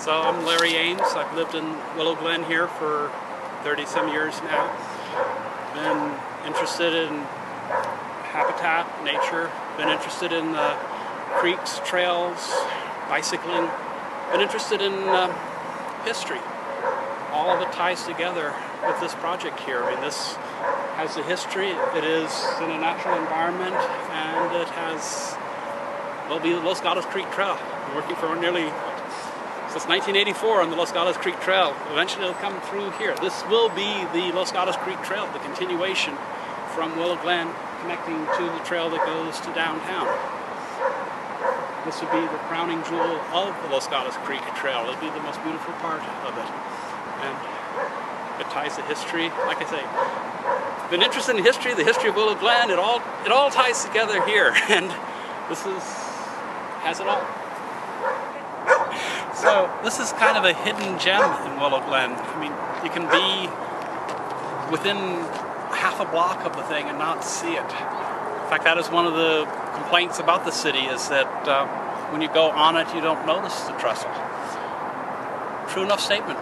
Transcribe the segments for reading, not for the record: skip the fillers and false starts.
So I'm Larry Ames. I've lived in Willow Glen here for 30-some years now. Been interested in habitat, nature, been interested in creeks, trails, bicycling, been interested in history. All of it ties together with this project here. I mean, this has a history. It is in a natural environment, and it will be the Los Gatos Creek Trail. I'm working for nearly since 1984 on the Los Gatos Creek Trail. Eventually it'll come through here. This will be the Los Gatos Creek Trail, the continuation from Willow Glen connecting to the trail that goes to downtown. This would be the crowning jewel of the Los Gatos Creek Trail. It'll be the most beautiful part of it. And it ties to history. Like I say, been interested in history, the history of Willow Glen. It all ties together here, and this has it all. So this is kind of a hidden gem in Willow Glen. I mean, you can be within half a block of the thing and not see it. In fact, that is one of the complaints about the city, is that when you go on it, you don't notice the trestle. True enough statement.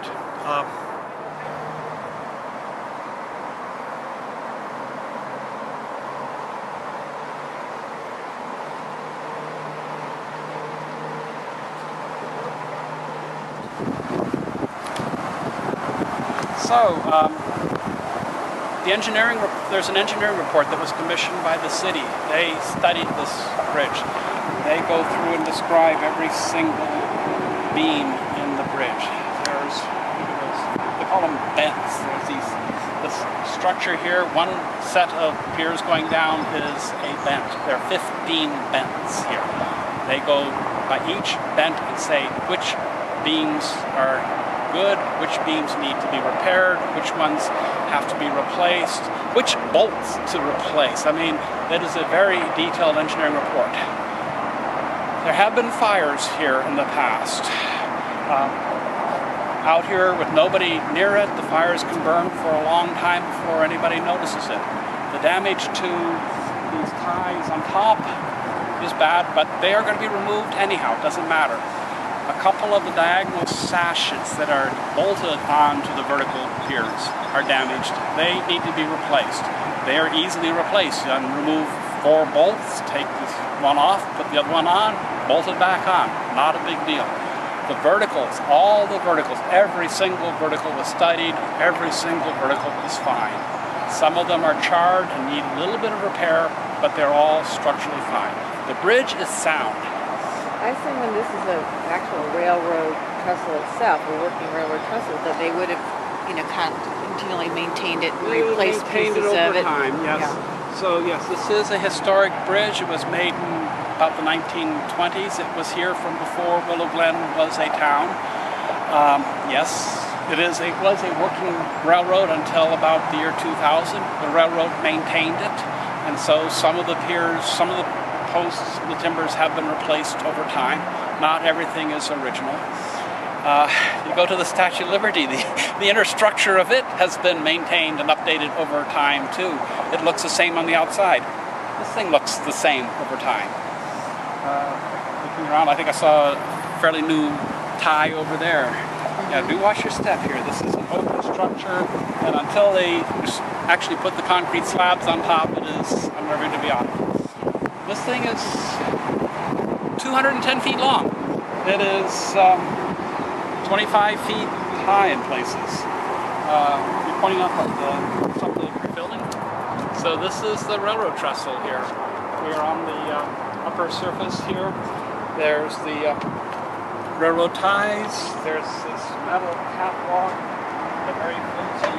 There's an engineering report that was commissioned by the city. They studied this bridge. They go through and describe every single beam in the bridge. They call them bents. There's this structure here. One set of piers going down is a bent. There are 15 bents here. They go by each bent and say which beams are good, which beams need to be repaired, which ones have to be replaced, which bolts to replace. I mean, that is a very detailed engineering report. There have been fires here in the past. Out here with nobody near it, the fires can burn for a long time before anybody notices it. The damage to these ties on top is bad, but they are going to be removed anyhow, it doesn't matter. A couple of the diagonal sashes that are bolted onto the vertical piers are damaged. They need to be replaced. They are easily replaced. You can remove 4 bolts, take this one off, put the other one on, bolt it back on. Not a big deal. The verticals, all the verticals, every single vertical was studied, every single vertical is fine. Some of them are charred and need a little bit of repair, but they're all structurally fine. The bridge is sound. I assume when this is an actual railroad trestle itself, a working railroad trestle, that they would have, continually maintained it and replaced pieces of it. Time, yes. Yeah. So yes, this is a historic bridge. It was made in about the 1920s. It was here from before Willow Glen was a town. Yes, it was a working railroad until about the year 2000. The railroad maintained it, and so some of the piers, some of the posts, the timbers have been replaced over time. Not everything is original. You go to the Statue of Liberty, the inner structure of it has been maintained and updated over time too. It looks the same on the outside. This thing looks the same over time. Looking around, I think I saw a fairly new tie over there. Yeah, do watch your step here. This is an open structure, and until they actually put the concrete slabs on top, it is unnerving to be on. This thing is 210 feet long. It is 25 feet high in places. You're pointing up at the top of the building. So this is the railroad trestle here. We are on the upper surface here. There's the railroad ties. There's this metal catwalk, the very flimsy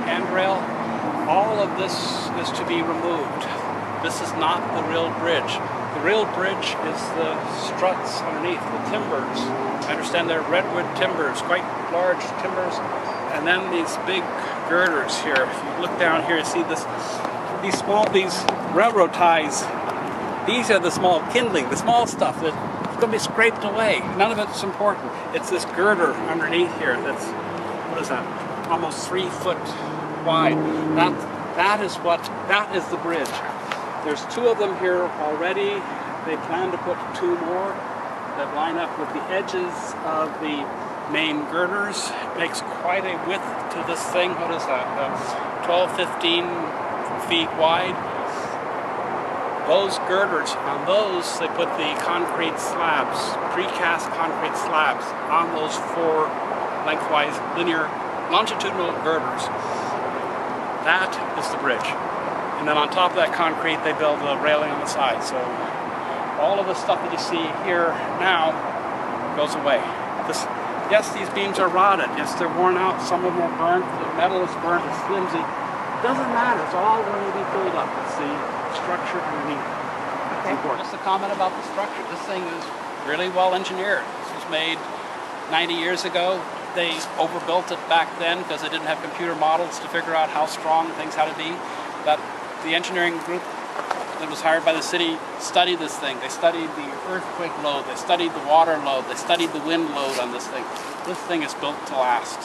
handrail. All of this is to be removed. This is not the real bridge. The real bridge is the struts underneath, the timbers. I understand they're redwood timbers, quite large timbers. And then these big girders here. If you look down here, you see these railroad ties. These are the small kindling, the small stuff that's going to be scraped away. None of it's important. It's this girder underneath here that's, what is that, almost 3 foot wide. That is the bridge. There's 2 of them here already. They plan to put 2 more. that line up with the edges of the main girders. It makes quite a width to this thing. What is that? 12, 15 feet wide. Those girders, on those they put the concrete slabs, precast concrete slabs on those 4 lengthwise linear longitudinal girders. That is the bridge. And then on top of that concrete they build a railing on the side. So all of the stuff that you see here now goes away. Yes, these beams are rotted. Yes, they're worn out. Some of them are burnt. The metal is burnt. It's flimsy. It doesn't matter. It's all going to be filled up. It's the structure underneath. Okay. Just a comment about the structure. This thing is really well engineered. This was made 90 years ago. They overbuilt it back then because they didn't have computer models to figure out how strong things had to be. But the engineering group that was hired by the city studied this thing. They studied the earthquake load. They studied the water load. They studied the wind load on this thing. This thing is built to last.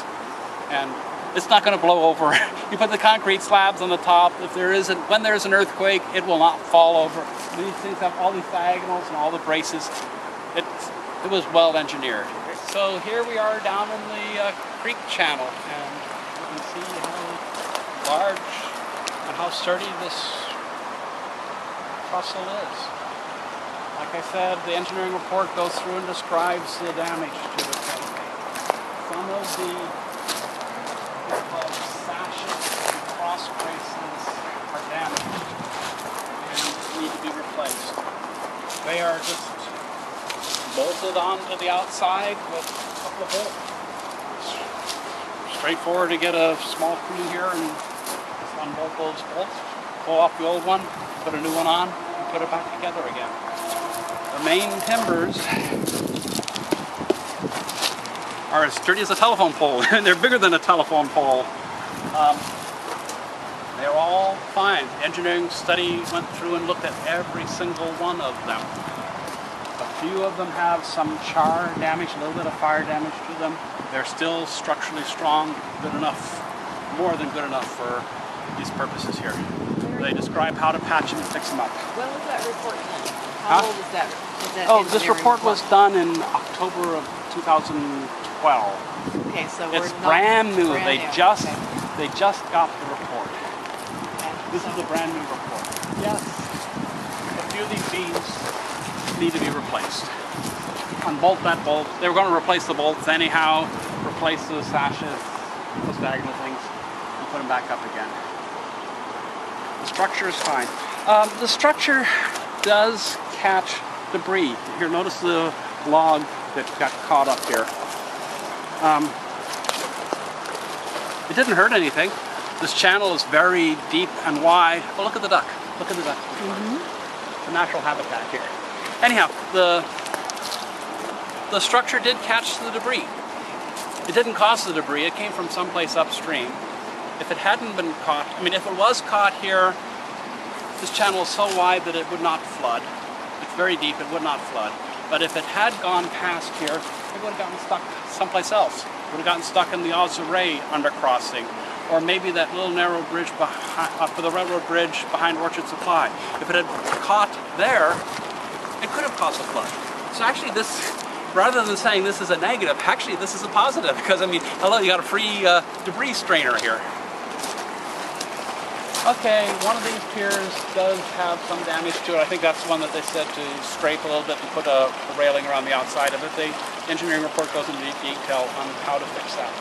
And it's not going to blow over. You put the concrete slabs on the top. When there's an earthquake, it will not fall over. These things have all these diagonals and all the braces. It was well engineered. So here we are down in the creek channel, and you can see how large and how sturdy this trestle is. Like I said, the engineering report goes through and describes the damage to it. Some of the sashes and cross braces are damaged and need to be replaced. They are just bolted onto the outside with a couple of bolts. It's straightforward to get a small screw here and just unbolt those bolts, pull off the old one, put a new one on, and put it back together again. The main timbers are as sturdy as a telephone pole, and they're bigger than a telephone pole. They're all fine. The engineering study went through and looked at every single one of them. A few of them have some char damage, a little bit of fire damage to them. They're still structurally strong, good enough, more than good enough for these purposes here. They describe how to patch them and fix them up. When was that report done? How old is that? Oh, this report was done in October of 2012. Okay, so it's brand new. They just got the report. Okay. This is a brand new report. Yes, a few of these beams need to be replaced. Unbolt that bolt. They were going to replace the bolts anyhow, replace the sashes, those diagonal things, and put them back up again. The structure is fine. The structure does catch debris. Here, notice the log that got caught up here. It didn't hurt anything. This channel is very deep and wide. Oh, look at the duck. Look at the duck. The natural habitat here. Anyhow, the structure did catch the debris. It didn't cause the debris. It came from someplace upstream. If it hadn't been caught, I mean, if it was caught here, this channel is so wide that it would not flood. It's very deep, it would not flood. But if it had gone past here, it would have gotten stuck someplace else. It would have gotten stuck in the Ozare undercrossing, or maybe that little narrow bridge for the railroad bridge behind Orchard Supply. If it had caught there, it could have caused a flood. So actually this, rather than saying this is a negative, actually this is a positive, because I mean, hello, you got a free debris strainer here. Okay, one of these piers does have some damage to it. I think that's the one that they said to scrape a little bit and put a railing around the outside of it. The engineering report goes into detail on how to fix that.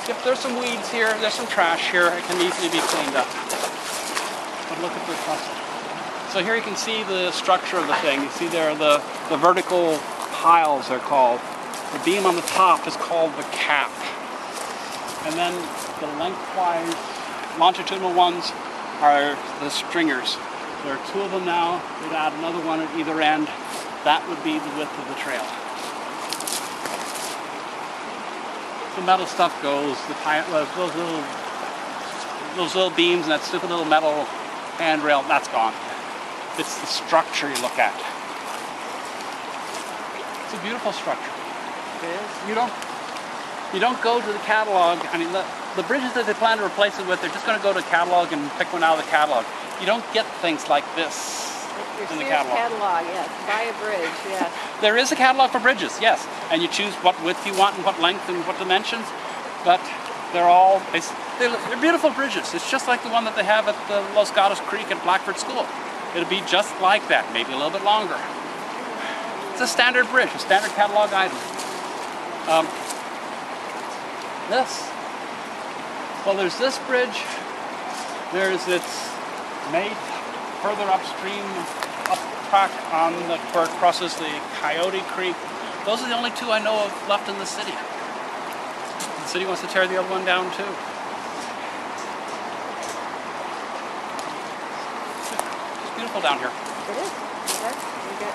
Yep, there's some weeds here, there's some trash here. It can easily be cleaned up. But look at this trestle. So here you can see the structure of the thing. You see there the vertical piles, they're called. The beam on the top is called the cap. And then the lengthwise longitudinal ones are the stringers. There are 2 of them now. We'd add another one at either end. That would be the width of the trail. The metal stuff goes. Those little beams and that stupid little metal handrail, that's gone. It's the structure you look at. It's a beautiful structure. It is. You don't go to the catalog. I mean, the bridges that they plan to replace it with, they're just going to go to catalog and pick one out of the catalog. You don't get things like this Your in the Sears catalog. yes. Buy a bridge, yes. There is a catalog for bridges, yes. And you choose what width you want and what length and what dimensions. But they're all, they're beautiful bridges. It's just like the one that they have at the Los Gatos Creek at Blackford School. It'll be just like that, maybe a little bit longer. It's a standard bridge, a standard catalog item. There's this bridge. It's made further upstream, up track on where it crosses the Coe Creek. Those are the only two I know of left in the city. The city wants to tear the other one down too. It's beautiful down here. It is. We get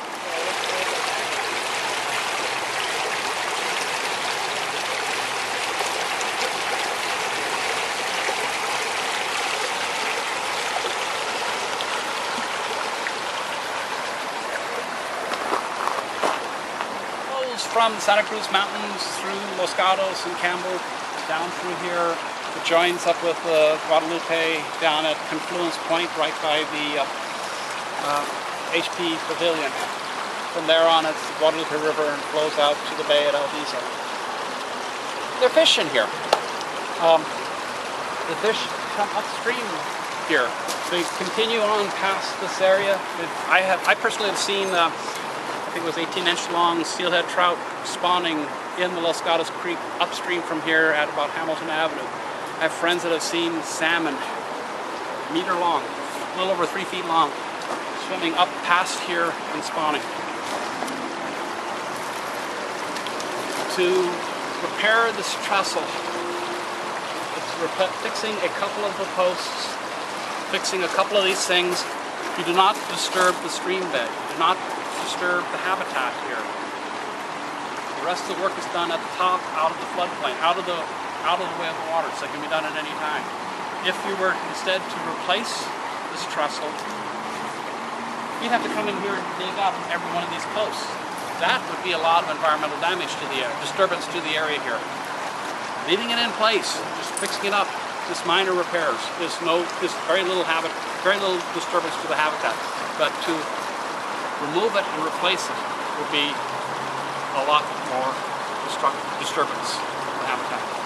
from the Santa Cruz Mountains through Los Gatos and Campbell down through here. It joins up with Guadalupe down at Confluence Point right by the HP Pavilion. From there on it's the Guadalupe River and flows out to the bay at Alviso. They're fishing here. The fish come upstream here. They continue on past this area. I personally have seen I think it was 18-inch long steelhead trout spawning in the Los Gatos Creek upstream from here at about Hamilton Avenue. I have friends that have seen salmon, meter long, a little over 3 feet long, swimming up past here and spawning. To repair this trestle, it's fixing a couple of the posts, fixing a couple of these things. You do not disturb the stream bed. You do not disturb the habitat here. The rest of the work is done at the top, out of the floodplain, out of the way of the water, so it can be done at any time. If you were instead to replace this trestle, you'd have to come in here and dig up every one of these posts. That would be a lot of environmental damage to the area, disturbance to the area here. Leaving it in place, just fixing it up, just minor repairs. There's very little disturbance to the habitat, but to remove it and replace it would be a lot more disturbance to the habitat.